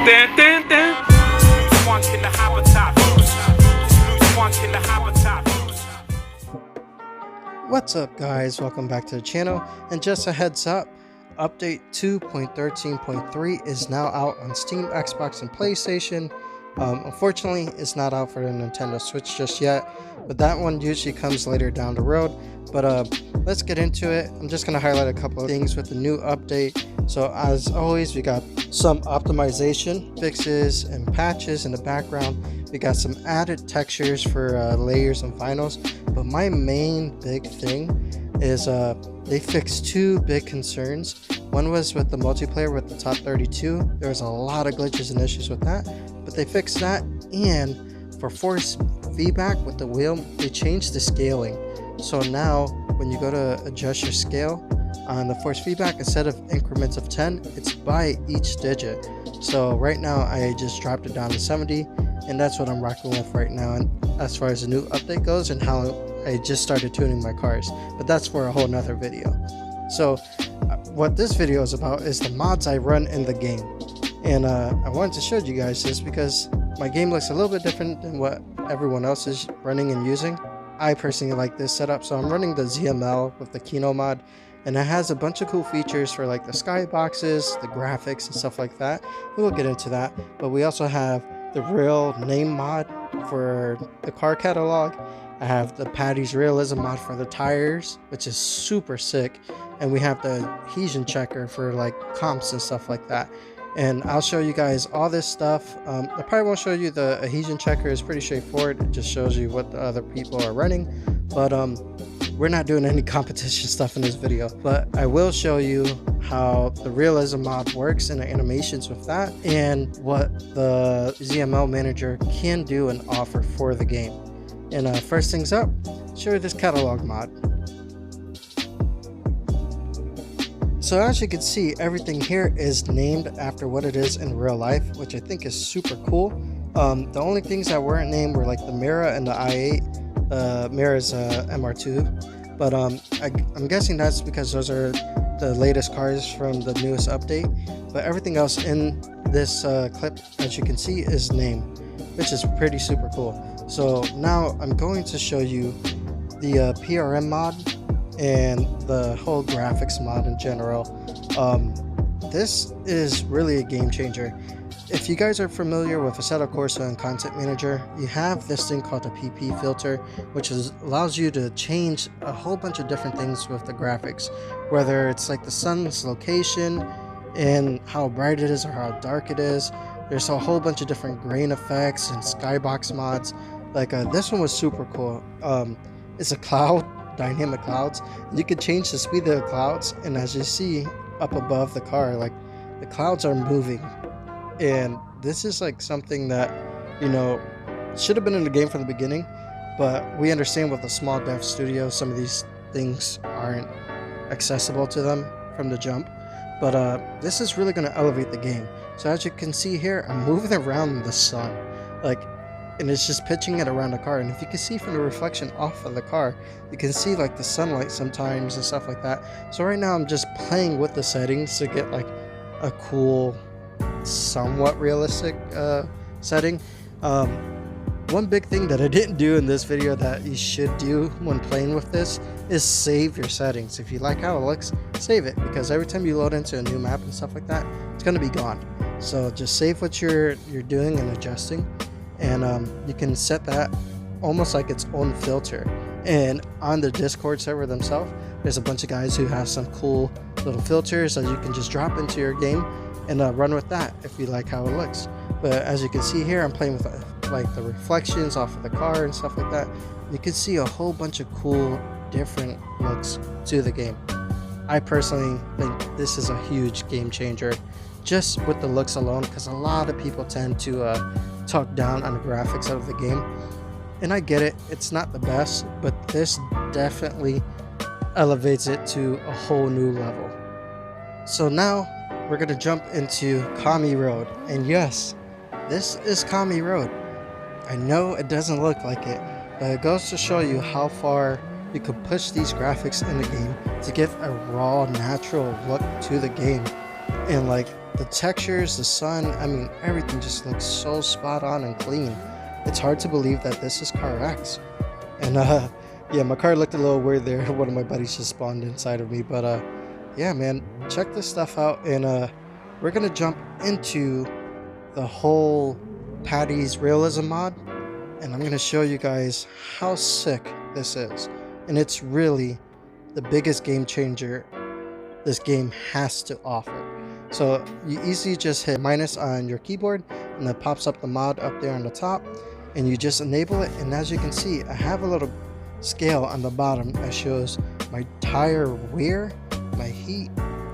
Dun, dun, dun. What's up guys, welcome back to the channel, and just a heads up, update 2.13.3 is now out on Steam, Xbox, and PlayStation. Unfortunately, it's not out for the Nintendo Switch just yet, but that one usually comes later down the road. But let's get into it. I'm just going to highlight a couple of things with the new update. So as always, we got some optimization fixes and patches in the background. We got some added textures for layers and vinyls, but my main big thing is they fixed two big concerns. One was with the multiplayer with the top 32. There was a lot of glitches and issues with that, but they fixed that. And for force feedback with the wheel, they changed the scaling. So now when you go to adjust your scale on the force feedback, instead of increments of 10, it's by each digit. So right now I just dropped it down to 70, and that's what I'm rocking with right now. And as far as the new update goes and how I just started tuning my cars, but that's for a whole nother video. So what this video is about is the mods I run in the game. And I wanted to show you guys this because my game looks a little bit different than what everyone else is running and using. I personally like this setup, so I'm running the ZML with the Kino mod, and it has a bunch of cool features for like the skyboxes, the graphics, and stuff like that. We'll get into that, but we also have the real name mod for the car catalog. I have the Paddy's realism mod for the tires, which is super sick, and we have the adhesion checker for like comps and stuff like that. And I'll show you guys all this stuff. I probably won't show you the adhesion checker. It's pretty straightforward. It just shows you what the other people are running, but we're not doing any competition stuff in this video. But I will show you how the realism mod works and the animations with that, and what the ZML manager can do and offer for the game. And first things up, show you this catalog mod. So as you can see, everything here is named after what it is in real life, which I think is super cool. The only things that weren't named were like the Mira and the i8. Mira's MR2, but I'm guessing that's because those are the latest cars from the newest update. But everything else in this clip, as you can see, is named, which is pretty super cool. So now I'm going to show you the PRM mod and the whole graphics mod in general. This is really a game changer. If you guys are familiar with Assetto Corsa and Content Manager, you have this thing called the PP filter, which allows you to change a whole bunch of different things with the graphics, whether it's like the sun's location and how bright it is or how dark it is. There's a whole bunch of different grain effects and skybox mods. Like this one was super cool. It's a cloud, dynamic clouds. You could change the speed of the clouds, and as you see up above the car, like the clouds are moving. And this is like something that, you know, should have been in the game from the beginning, but we understand with a small dev studio, some of these things aren't accessible to them from the jump. But this is really going to elevate the game. So as you can see here, I'm moving around the sun, like, and it's just pitching it around the car. And if you can see from the reflection off of the car, you can see like the sunlight sometimes and stuff like that. So right now I'm just playing with the settings to get like a cool, somewhat realistic setting. One big thing that I didn't do in this video that you should do when playing with this is save your settings. If you like how it looks, save it, because every time you load into a new map and stuff like that, it's going to be gone. So just save what you're doing and adjusting, and you can set that almost like its own filter. And on the Discord server themselves, there's a bunch of guys who have some cool little filters that you can just drop into your game and run with that if you like how it looks. But as you can see here, I'm playing with like the reflections off of the car and stuff like that. You can see a whole bunch of cool different looks to the game. I personally think this is a huge game changer just with the looks alone, because a lot of people tend to talk down on the graphics of the game, and I get it, it's not the best, but this definitely elevates it to a whole new level. So now we're gonna jump into Kami Road, and yes, this is Kami Road. I know it doesn't look like it, but it goes to show you how far you could push these graphics in the game to give a raw, natural look to the game. and like the textures, the sun, I mean everything just looks so spot on and clean. It's hard to believe that this is Carx. And yeah, my car looked a little weird there. One of my buddies just spawned inside of me, but yeah, man, check this stuff out. And we're gonna jump into the whole Paddy's realism mod, and I'm gonna show you guys how sick this is. And it's really the biggest game changer this game has to offer. So you easily just hit minus on your keyboard, and it pops up the mod up there on the top, and you just enable it. And as you can see, I have a little scale on the bottom that shows my tire wear, my heat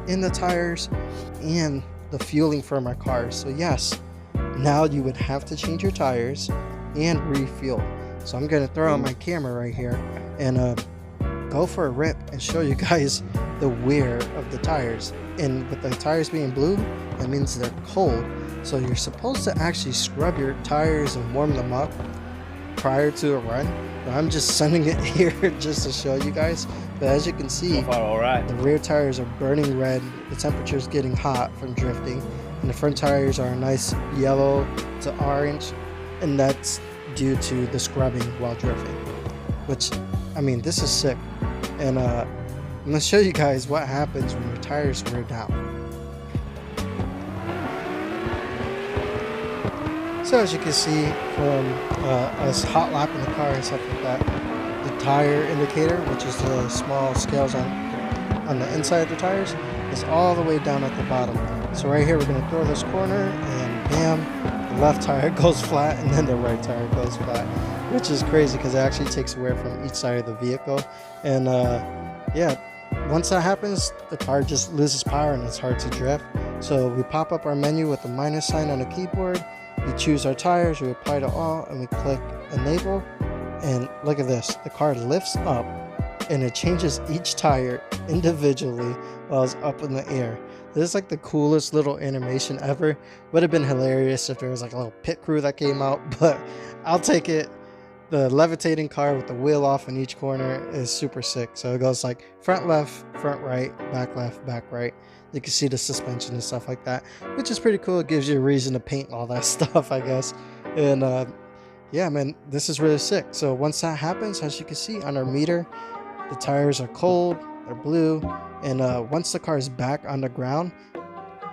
in the tires, and the fueling for my car. So yes, now you would have to change your tires and refuel. So I'm going to throw out my camera right here and go for a rip and show you guys the wear of the tires. And with the tires being blue, that means they're cold. So you're supposed to actually scrub your tires and warm them up prior to a run. But I'm just sending it here just to show you guys. But as you can see, the rear tires are burning red. The temperature is getting hot from drifting. And the front tires are a nice yellow to orange. And that's due to the scrubbing while drifting. Which, I mean, this is sick. And I'm going to show you guys what happens when your tires wear down. So as you can see from us hot lapping the car and stuff like that, the tire indicator, which is the small scales on the inside of the tires, is all the way down at the bottom. So right here we're going to throw this corner and bam, the left tire goes flat and then the right tire goes flat, which is crazy because it actually takes away from each side of the vehicle. And yeah, once that happens, the car just loses power and it's hard to drift. So we pop up our menu with the minus sign on the keyboard. We choose our tires, we apply to all, and we click enable. And look at this, the car lifts up and it changes each tire individually while it's up in the air. This is like the coolest little animation ever. Would have been hilarious if there was like a little pit crew that came out, but I'll take it. The levitating car with the wheel off in each corner is super sick. So it goes like front left, front right, back right. You can see the suspension and stuff like that, which is pretty cool. It gives you a reason to paint all that stuff, I guess. And yeah, man, this is really sick. So once that happens, as you can see on our meter, the tires are cold, they're blue. And once the car is back on the ground,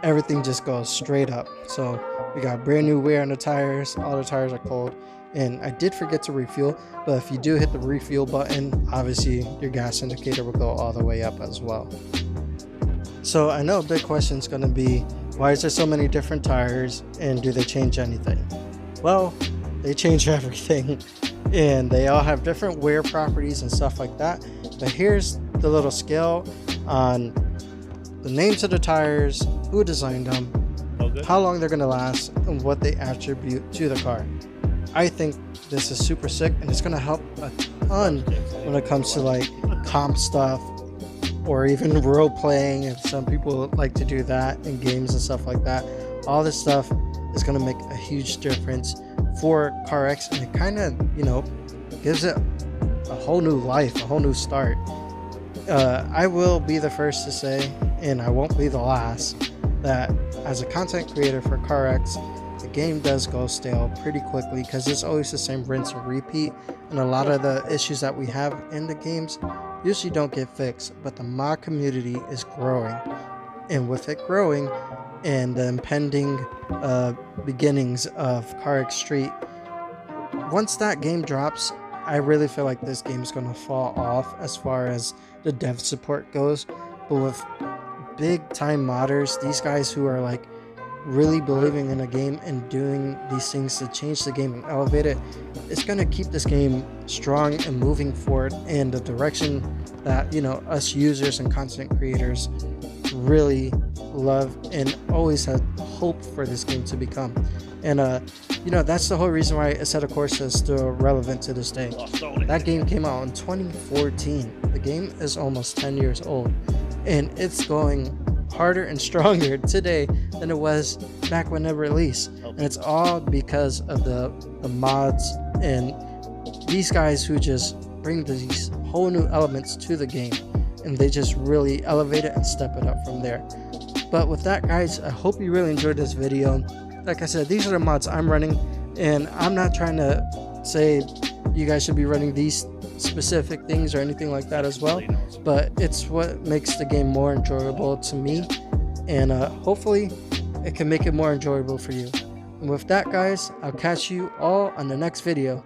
everything just goes straight up. So we got brand new wear on the tires, all the tires are cold. And I did forget to refuel, but if you do hit the refuel button, obviously your gas indicator will go all the way up as well. So I know a big question is going to be, why is there so many different tires and do they change anything? Well, they change everything and they all have different wear properties and stuff like that. But here's the little scale on the names of the tires, who designed them, how long they're going to last, and what they attribute to the car. I think this is super sick and it's going to help a ton when it comes to like comp stuff or even role playing, if some people like to do that in games and stuff like that. All this stuff is going to make a huge difference for Carx, and it kind of, you know, gives it a whole new life, a whole new start. I will be the first to say, and I won't be the last, that as a content creator for Carx, the game does go stale pretty quickly because it's always the same rinse and repeat, and a lot of the issues that we have in the games usually don't get fixed. But the mod community is growing, and with it growing and the impending beginnings of Carx Drift, once that game drops, I really feel like this game is going to fall off as far as the dev support goes. But with big time modders, these guys who are like really believing in a game and doing these things to change the game and elevate it, it's going to keep this game strong and moving forward in the direction that, you know, us users and content creators really love and always had hope for this game to become. And you know, that's the whole reason why H7r Usb is still relevant to this day. That game came out in 2014. The game is almost 10 years old, and it's going harder and stronger today than it was back when it released. And it's all because of the mods and these guys who just bring these whole new elements to the game, and they just really elevate it and step it up from there. But with that, guys, I hope you really enjoyed this video. Like I said, these are the mods I'm running, and I'm not trying to say you guys should be running these specific things or anything like that as well, but it's what makes the game more enjoyable to me, and hopefully it can make it more enjoyable for you. And with that, guys, I'll catch you all on the next video.